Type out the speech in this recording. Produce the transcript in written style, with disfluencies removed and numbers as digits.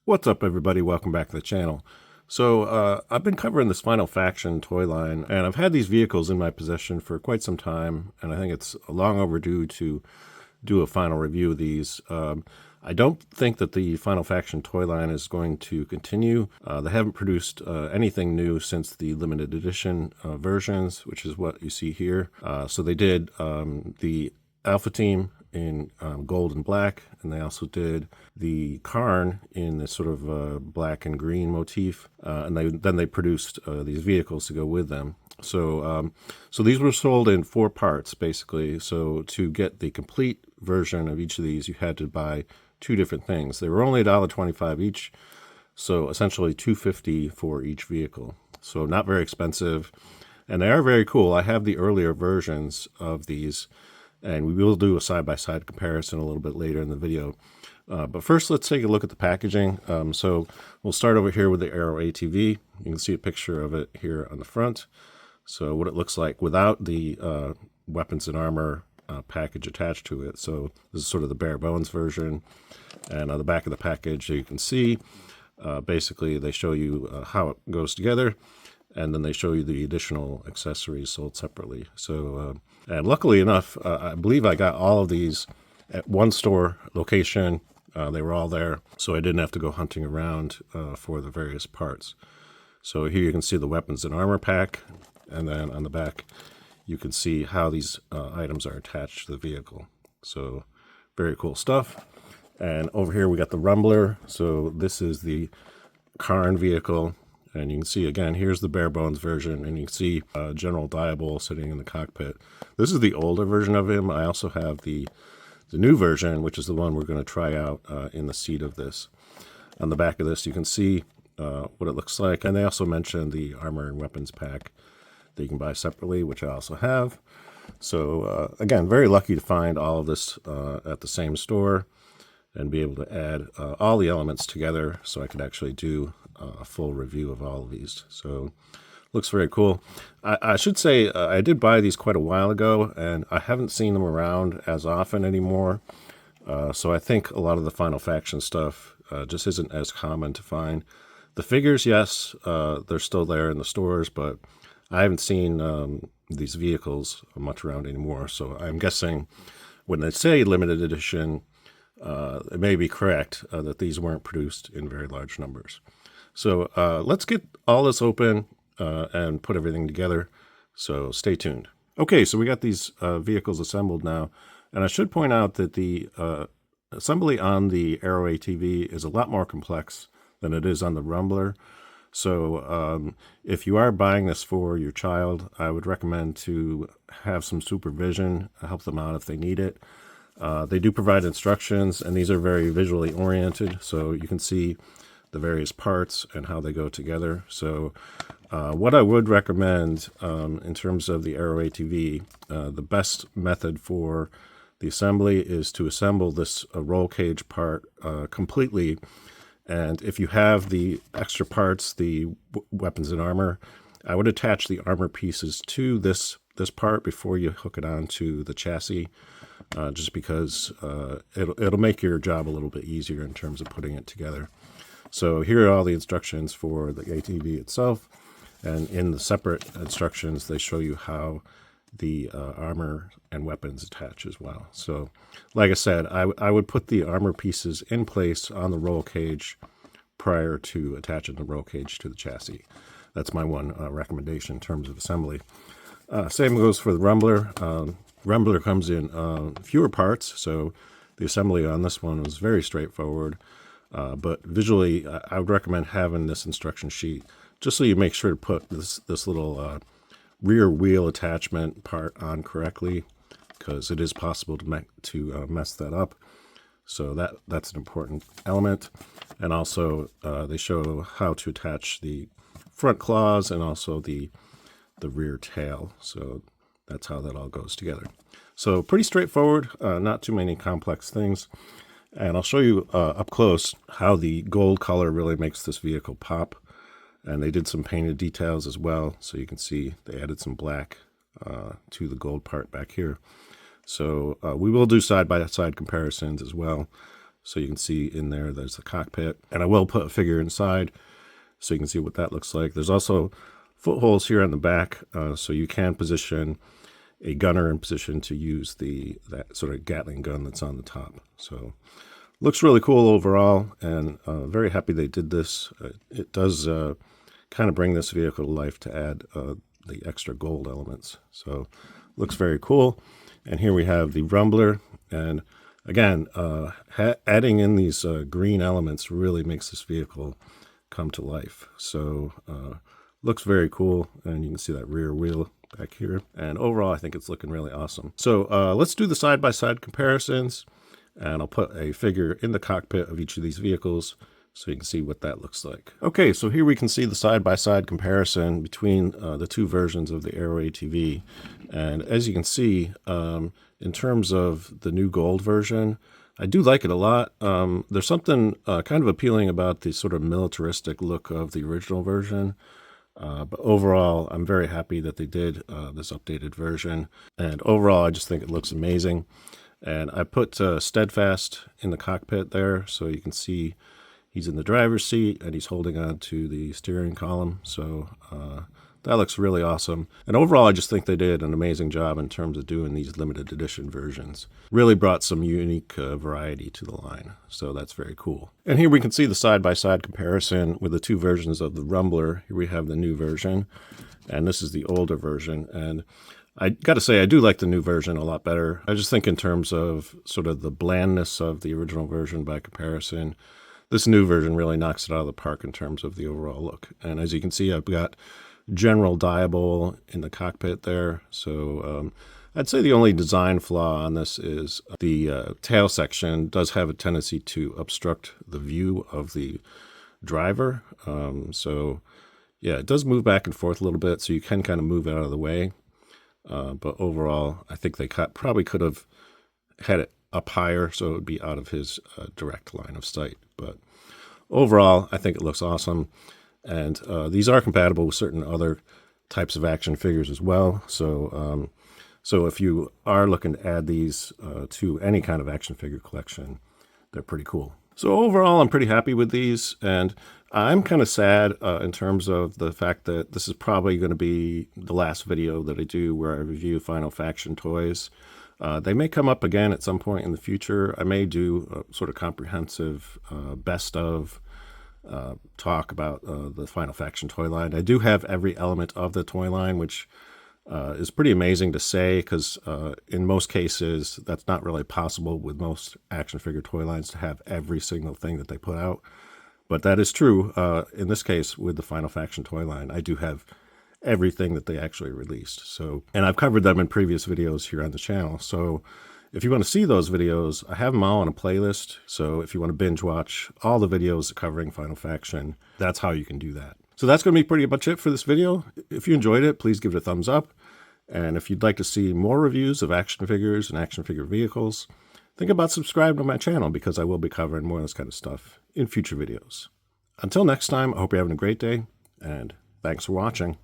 What's up, everybody? Welcome back to the channel. So I've been covering this Final Faction toy line, and I've had these vehicles in my possession for quite some time, and I think it's long overdue to do a final review of these. I don't think that the Final Faction toy line is going to continue. They haven't produced anything new since the limited edition versions, which is what you see here. So they did the Alpha Team in gold and black, and they also did the Kharn in this sort of black and green motif, and then they produced these vehicles to go with them. So these were sold in 4 parts, basically. So to get the complete version of each of these, you had to buy 2 different things. They were only $1.25 each, so essentially $2.50 for each vehicle. So not very expensive, and they are very cool. I have the earlier versions of these, and we will do a side-by-side comparison a little bit later in the video. But first, let's take a look at the packaging. So we'll start over here with the Aero ATV. You can see a picture of it here on the front. So what it looks like without the weapons and armor package attached to it. So this is sort of the bare bones version. And on the back of the package, you can see, basically they show you how it goes together, and then they show you the additional accessories sold separately. So, and luckily enough, I believe I got all of these at one store location. They were all there, so I didn't have to go hunting around for the various parts. So here you can see the weapons and armor pack, and then on the back, you can see how these items are attached to the vehicle. So very cool stuff. And over here we got the Rumbler. So this is the Kharn vehicle. And you can see, again, here's the bare bones version, and you can see General Diabol sitting in the cockpit. This is the older version of him. I also have the new version, which is the one we're going to try out in the seat of this. On the back of this, you can see what it looks like. And they also mentioned the armor and weapons pack that you can buy separately, which I also have. So, again, very lucky to find all of this at the same store and be able to add all the elements together so I could actually do a full review of all of these. So looks very cool. I should say I did buy these quite a while ago, and I haven't seen them around as often anymore. So I think a lot of the Final Faction stuff just isn't as common to find. The figures, yes, they're still there in the stores, but I haven't seen these vehicles much around anymore. So I'm guessing when they say limited edition, it may be correct that these weren't produced in very large numbers. So let's get all this open and put everything together. So stay tuned. Okay, so we got these vehicles assembled now. And I should point out that the assembly on the Aero ATV is a lot more complex than it is on the Rumbler. So if you are buying this for your child, I would recommend to have some supervision, help them out if they need it. They do provide instructions, and these are very visually oriented, so you can see the various parts and how they go together. So what I would recommend in terms of the Aero ATV, the best method for the assembly is to assemble this roll cage part completely. And if you have the extra parts, the weapons and armor, I would attach the armor pieces to this part before you hook it onto the chassis. Just because it'll make your job a little bit easier in terms of putting it together. So here are all the instructions for the ATV itself, and in the separate instructions they show you how the armor and weapons attach as well. So like I said, I would put the armor pieces in place on the roll cage prior to attaching the roll cage to the chassis. That's my one recommendation in terms of assembly. Same goes for the Rumbler. Rumbler comes in fewer parts, so the assembly on this one was very straightforward. But visually, I would recommend having this instruction sheet just so you make sure to put this little rear wheel attachment part on correctly, because it is possible to mess that up. So that's an important element. And also, they show how to attach the front claws and also the rear tail. So that's how that all goes together. So pretty straightforward, not too many complex things. And I'll show you up close how the gold color really makes this vehicle pop. And they did some painted details as well. So you can see they added some black to the gold part back here. So we will do side-by-side comparisons as well. So you can see in there, there's the cockpit. And I will put a figure inside so you can see what that looks like. There's also footholes here on the back, so you can position a gunner in position to use that sort of Gatling gun that's on the top. So looks really cool overall, and very happy they did this. It does kind of bring this vehicle to life to add the extra gold elements. So looks very cool. And here we have the rumbler, and again, adding in these green elements really makes this vehicle come to life. So looks very cool, and you can see that rear wheel back here. And overall, I think it's looking really awesome. So let's do the side-by-side comparisons, and I'll put a figure in the cockpit of each of these vehicles so you can see what that looks like. Okay, so here we can see the side-by-side comparison between the two versions of the Aero ATV. And as you can see, in terms of the new gold version, I do like it a lot. There's something kind of appealing about the sort of militaristic look of the original version. But overall, I'm very happy that they did this updated version. And overall, I just think it looks amazing. And I put Steadfast in the cockpit there so you can see he's in the driver's seat and he's holding on to the steering column. So that looks really awesome. And overall, I just think they did an amazing job in terms of doing these limited edition versions. Really brought some unique variety to the line. So that's very cool. And here we can see the side-by-side comparison with the two versions of the Rumbler. Here we have the new version, and this is the older version. And I got to say, I do like the new version a lot better. I just think in terms of sort of the blandness of the original version by comparison, this new version really knocks it out of the park in terms of the overall look. And as you can see, I've got general diabole in the cockpit there. So I'd say the only design flaw on this is the tail section does have a tendency to obstruct the view of the driver. So yeah, it does move back and forth a little bit, so you can kind of move out of the way. But overall, I think they probably could have had it up higher so it would be out of his direct line of sight. But overall, I think it looks awesome. And these are compatible with certain other types of action figures as well. So so if you are looking to add these to any kind of action figure collection, they're pretty cool. So overall, I'm pretty happy with these. And I'm kind of sad in terms of the fact that this is probably going to be the last video that I do where I review Final Faction toys. They may come up again at some point in the future. I may do a sort of comprehensive best of talk about the Final Faction toy line. I do have every element of the toy line, which is pretty amazing to say because in most cases that's not really possible with most action figure toy lines to have every single thing that they put out. But that is true in this case with the Final Faction toy line. I do have everything that they actually released. So, and I've covered them in previous videos here on the channel. So if you want to see those videos, I have them all on a playlist. So if you want to binge watch all the videos covering Final Faction, that's how you can do that. So that's going to be pretty much it for this video. If you enjoyed it, please give it a thumbs up. And if you'd like to see more reviews of action figures and action figure vehicles, think about subscribing to my channel because I will be covering more of this kind of stuff in future videos. Until next time, I hope you're having a great day, and thanks for watching.